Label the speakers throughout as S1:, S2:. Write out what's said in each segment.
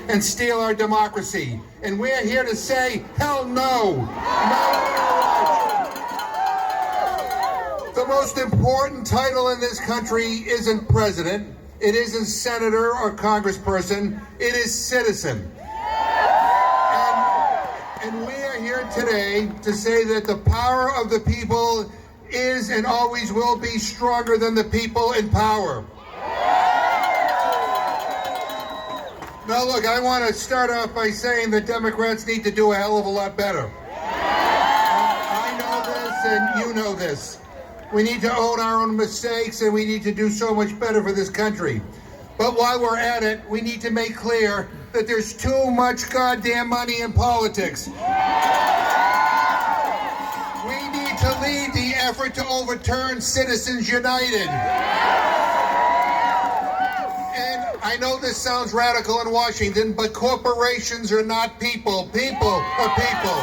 S1: and steal our democracy. And we're here to say, hell no. The most important title in this country isn't president, it isn't senator or congressperson, it is citizen. And we are here today to say that the power of the people is and always will be stronger than the people in power. Now look, I want to start off by saying that Democrats need to do a hell of a lot better. I know this and you know this. We need to own our own mistakes and we need to do so much better for this country. But while we're at it, we need to make clear that there's too much goddamn money in politics. We need to lead the effort to overturn Citizens United. I know this sounds radical in Washington, but corporations are not people. People are people.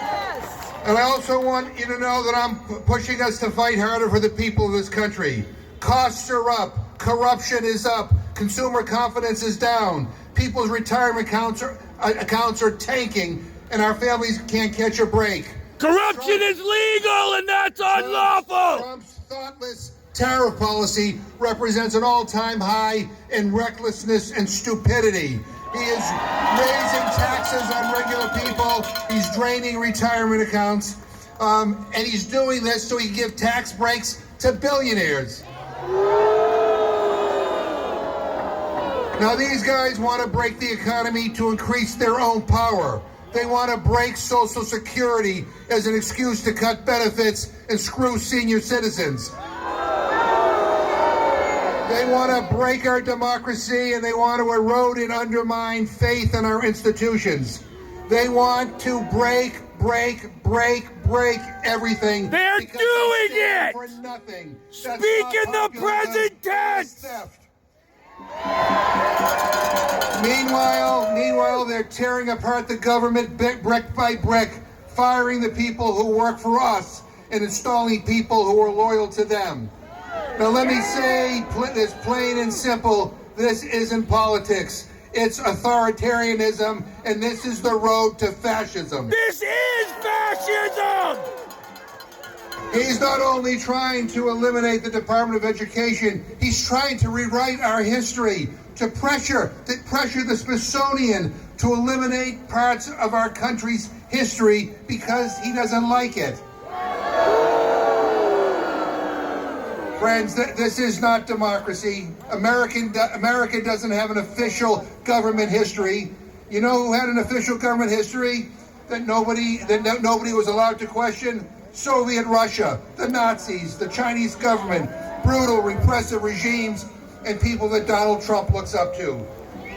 S1: Yes. And I also want you to know that I'm pushing us to fight harder for the people of this country. Costs are up. Corruption is up. Consumer confidence is down. People's retirement accounts are tanking, and our families can't catch a break.
S2: Corruption is legal, and that's unlawful!
S1: Trump's thoughtless tariff policy represents an all-time high in recklessness and stupidity. He is raising taxes on regular people. He's draining retirement accounts. And he's doing this so he can give tax breaks to billionaires. Now these guys want to break the economy to increase their own power. They want to break Social Security as an excuse to cut benefits and screw senior citizens. They want to break our democracy and they want to erode and undermine faith in our institutions. They want to break everything.
S2: They're doing it!
S1: For nothing.
S2: Speak in the present tense!
S1: Meanwhile, they're tearing apart the government brick by brick, firing the people who work for us and installing people who are loyal to them. Now let me say this plain and simple, this isn't politics, it's authoritarianism, and this is the road to fascism.
S2: This is fascism!
S1: He's not only trying to eliminate the Department of Education, he's trying to rewrite our history, to pressure the Smithsonian to eliminate parts of our country's history because he doesn't like it. Friends, this is not democracy. America doesn't have an official government history. You know who had an official government history that nobody was allowed to question? Soviet Russia, the Nazis, the Chinese government, brutal, repressive regimes, and people that Donald Trump looks up to.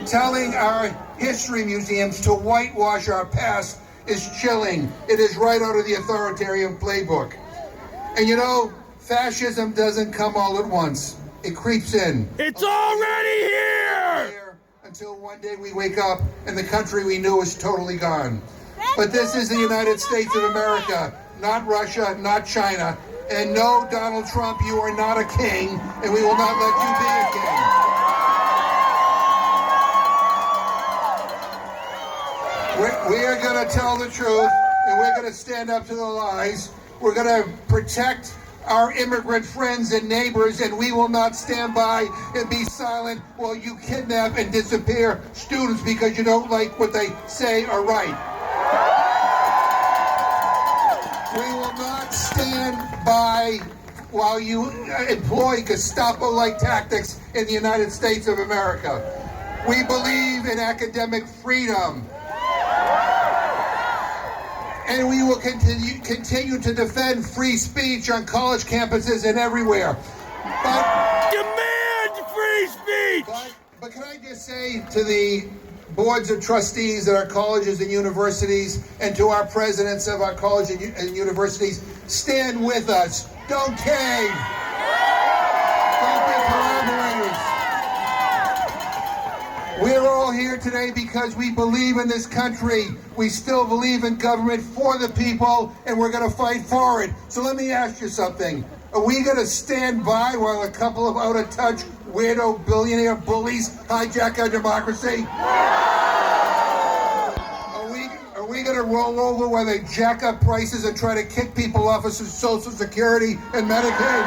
S1: Telling our history museums to whitewash our past is chilling. It is right out of the authoritarian playbook. And you know, fascism doesn't come all at once. It creeps in.
S2: It's already here!
S1: Until one day we wake up and the country we knew is totally gone. But this is the United States of America, not Russia, not China. And no, Donald Trump, you are not a king, and we will not let you be a king. We are going to tell the truth, and we're going to stand up to the lies. We're going to protect our immigrant friends and neighbors, and we will not stand by and be silent while you kidnap and disappear students because you don't like what they say or write. We will not stand by while you employ Gestapo-like tactics in the United States of America. We believe in academic freedom. And we will continue to defend free speech on college campuses and everywhere. But
S2: demand free speech!
S1: But can I just say to the boards of trustees at our colleges and universities and to our presidents of our colleges and universities, stand with us. Don't cave. Don't be collaborators. We're all here today because we believe in this country. We still believe in government for the people, and we're going to fight for it. So let me ask you something. Are we going to stand by while a couple of out-of-touch weirdo billionaire bullies hijack our democracy? Are we going to roll over while they jack up prices and try to kick people off of Social Security and Medicaid?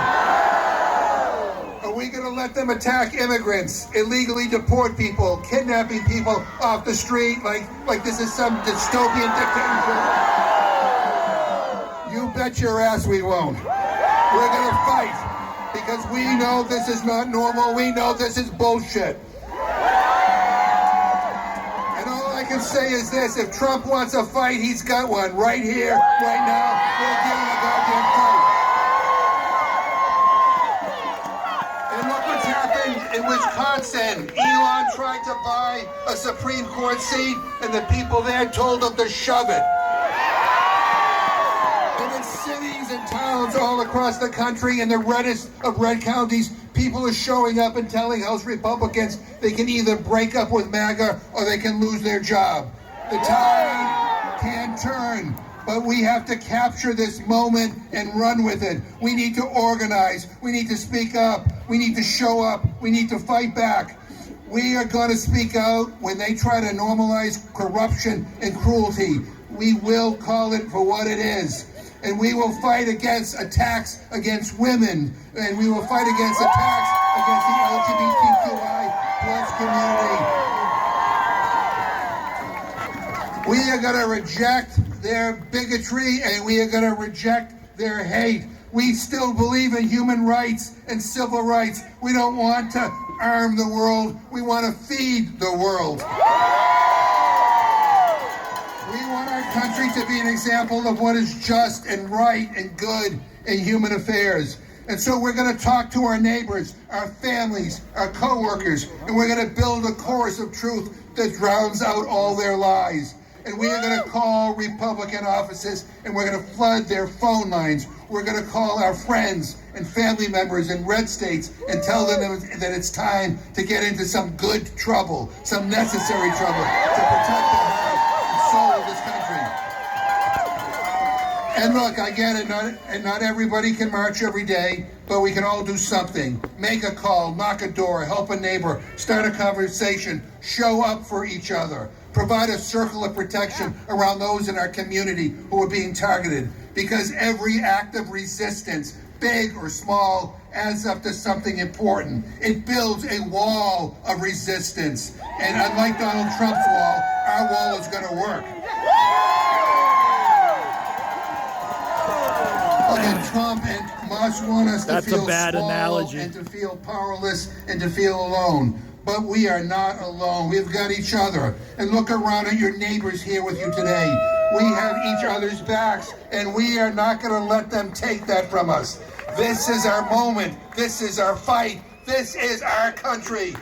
S1: Are we going to let them attack immigrants, illegally deport people, kidnapping people off the street like this is some dystopian dictatorship? You bet your ass we won't. We're going to fight because we know this is not normal. We know this is bullshit. And all I can say is this: if Trump wants a fight, he's got one right here, right now. We'll give him a goddamn fight. And look what's happened in Wisconsin. Elon tried to buy a Supreme Court seat, and the people there told him to shove it. Cities and towns all across the country, in the reddest of red counties, people are showing up and telling House Republicans they can either break up with MAGA or they can lose their job. The tide can turn, but we have to capture this moment and run with it. We need to organize. We need to speak up. We need to show up. We need to fight back. We are going to speak out when they try to normalize corruption and cruelty. We will call it for what it is. And we will fight against attacks against women, and we will fight against attacks against the LGBTQI plus community. We are going to reject their bigotry, and we are going to reject their hate. We still believe in human rights and civil rights. We don't want to arm the world. We want to feed the world. We want our country to be an example of what is just and right and good in human affairs. And so we're going to talk to our neighbors, our families, our co-workers, and we're going to build a chorus of truth that drowns out all their lies. And we are going to call Republican offices, and we're going to flood their phone lines. We're going to call our friends and family members in red states and tell them that it's time to get into some good trouble, some necessary trouble to protect the heart and soul of this country. And look, I get it, not everybody can march every day, but we can all do something. Make a call, knock a door, help a neighbor, start a conversation, show up for each other. Provide a circle of protection around those in our community who are being targeted, because every act of resistance, big or small, adds up to something important. It builds a wall of resistance. And unlike Donald Trump's wall, our wall is going to work. Okay, Trump and Musk want us to feel small and to feel powerless and to feel alone. But we are not alone. We've got each other. And look around at your neighbors here with you today. We have each other's backs, and we are not going to let them take that from us. This is our moment. This is our fight. This is our country. And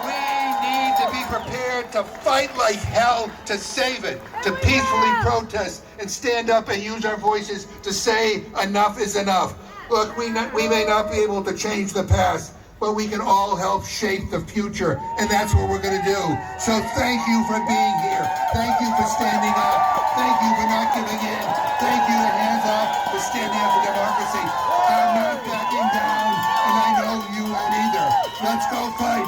S1: we need to be prepared to fight like hell to save it, to peacefully protest and stand up and use our voices to say enough is enough. Look, we may not be able to change the past, but we can all help shape the future, and that's what we're going to do. So thank you for being here. Thank you for standing up. Thank you for not giving in. Thank you, hands up, for standing up for democracy. I'm not backing down, and I know you won't either. Let's go fight.